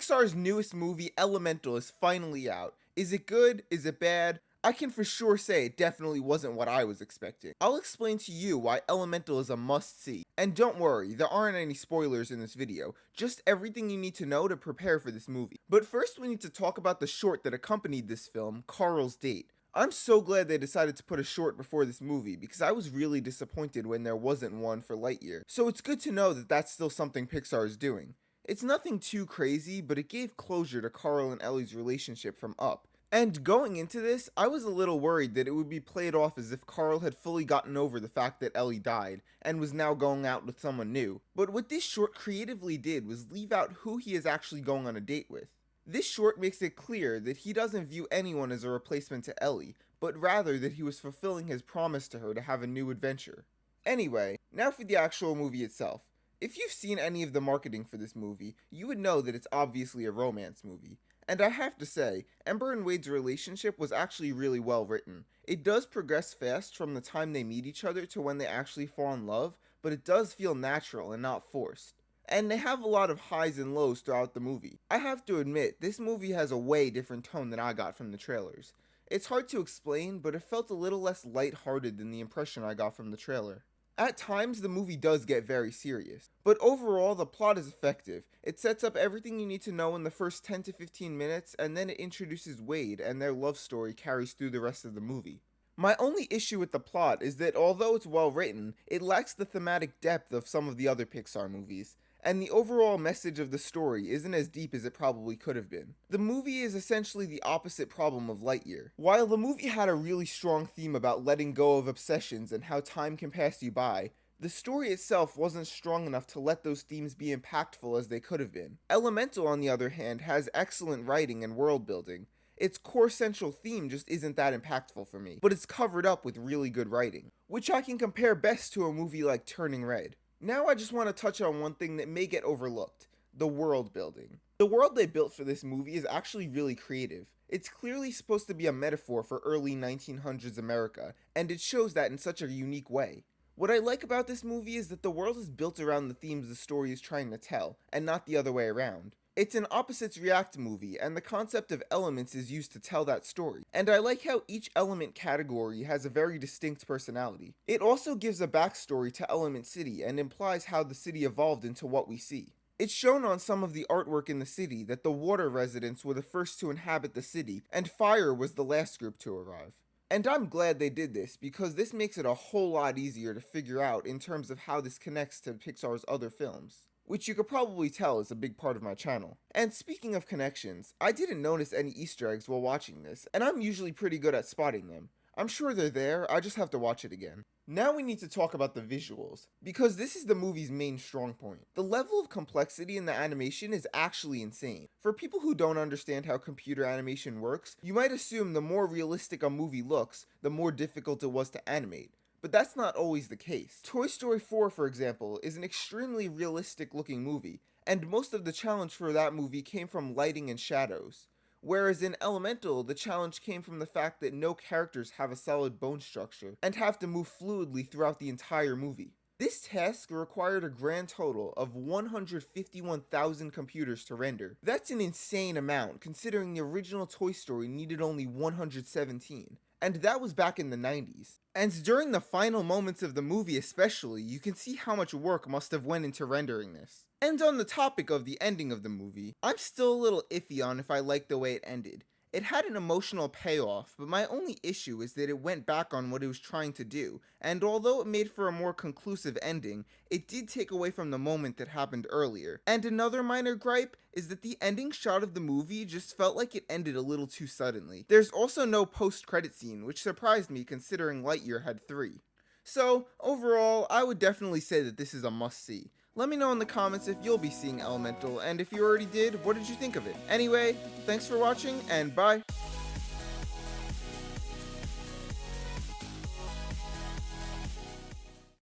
Pixar's newest movie, Elemental, is finally out. Is it good? Is it bad? I can for sure say it definitely wasn't what I was expecting. I'll explain to you why Elemental is a must-see. And don't worry, there aren't any spoilers in this video, just everything you need to know to prepare for this movie. But first we need to talk about the short that accompanied this film, Carl's Date. I'm so glad they decided to put a short before this movie because I was really disappointed when there wasn't one for Lightyear. So it's good to know that that's still something Pixar is doing. It's nothing too crazy, but it gave closure to Carl and Ellie's relationship from Up. And going into this, I was a little worried that it would be played off as if Carl had fully gotten over the fact that Ellie died, and was now going out with someone new. But what this short creatively did was leave out who he is actually going on a date with. This short makes it clear that he doesn't view anyone as a replacement to Ellie, but rather that he was fulfilling his promise to her to have a new adventure. Anyway, now for the actual movie itself. If you've seen any of the marketing for this movie, you would know that it's obviously a romance movie. And I have to say, Ember and Wade's relationship was actually really well written. It does progress fast from the time they meet each other to when they actually fall in love, but it does feel natural and not forced. And they have a lot of highs and lows throughout the movie. I have to admit, this movie has a way different tone than I got from the trailers. It's hard to explain, but it felt a little less lighthearted than the impression I got from the trailer. At times, the movie does get very serious, but overall, the plot is effective. It sets up everything you need to know in the first 10 to 15 minutes, and then it introduces Wade, and their love story carries through the rest of the movie. My only issue with the plot is that although it's well written, it lacks the thematic depth of some of the other Pixar movies, and the overall message of the story isn't as deep as it probably could have been. The movie is essentially the opposite problem of Lightyear. While the movie had a really strong theme about letting go of obsessions and how time can pass you by, the story itself wasn't strong enough to let those themes be impactful as they could have been. Elemental, on the other hand, has excellent writing and world building. Its core central theme just isn't that impactful for me, but it's covered up with really good writing, which I can compare best to a movie like Turning Red. Now I just want to touch on one thing that may get overlooked, the world building. The world they built for this movie is actually really creative. It's clearly supposed to be a metaphor for early 1900s America, and it shows that in such a unique way. What I like about this movie is that the world is built around the themes the story is trying to tell, and not the other way around. It's an opposites react movie, and the concept of elements is used to tell that story. And I like how each element category has a very distinct personality. It also gives a backstory to Element City and implies how the city evolved into what we see. It's shown on some of the artwork in the city that the water residents were the first to inhabit the city, and fire was the last group to arrive. And I'm glad they did this, because this makes it a whole lot easier to figure out in terms of how this connects to Pixar's other films, which you could probably tell is a big part of my channel. And speaking of connections, I didn't notice any Easter eggs while watching this, and I'm usually pretty good at spotting them. I'm sure they're there, I just have to watch it again. Now we need to talk about the visuals, because this is the movie's main strong point. The level of complexity in the animation is actually insane. For people who don't understand how computer animation works, you might assume the more realistic a movie looks, the more difficult it was to animate. But that's not always the case. Toy Story 4, for example, is an extremely realistic looking movie, and most of the challenge for that movie came from lighting and shadows. Whereas in Elemental, the challenge came from the fact that no characters have a solid bone structure, and have to move fluidly throughout the entire movie. This task required a grand total of 151,000 computers to render. That's an insane amount, considering the original Toy Story needed only 117. And that was back in the 90s. And during the final moments of the movie especially, you can see how much work must have went into rendering this. And on the topic of the ending of the movie, I'm still a little iffy on if I like the way it ended. It had an emotional payoff, but my only issue is that it went back on what it was trying to do, and although it made for a more conclusive ending, it did take away from the moment that happened earlier. And another minor gripe is that the ending shot of the movie just felt like it ended a little too suddenly. There's also no post-credit scene, which surprised me considering Lightyear had 3. So, overall, I would definitely say that this is a must-see. Let me know in the comments if you'll be seeing Elemental, and if you already did, what did you think of it? Anyway, thanks for watching, and bye!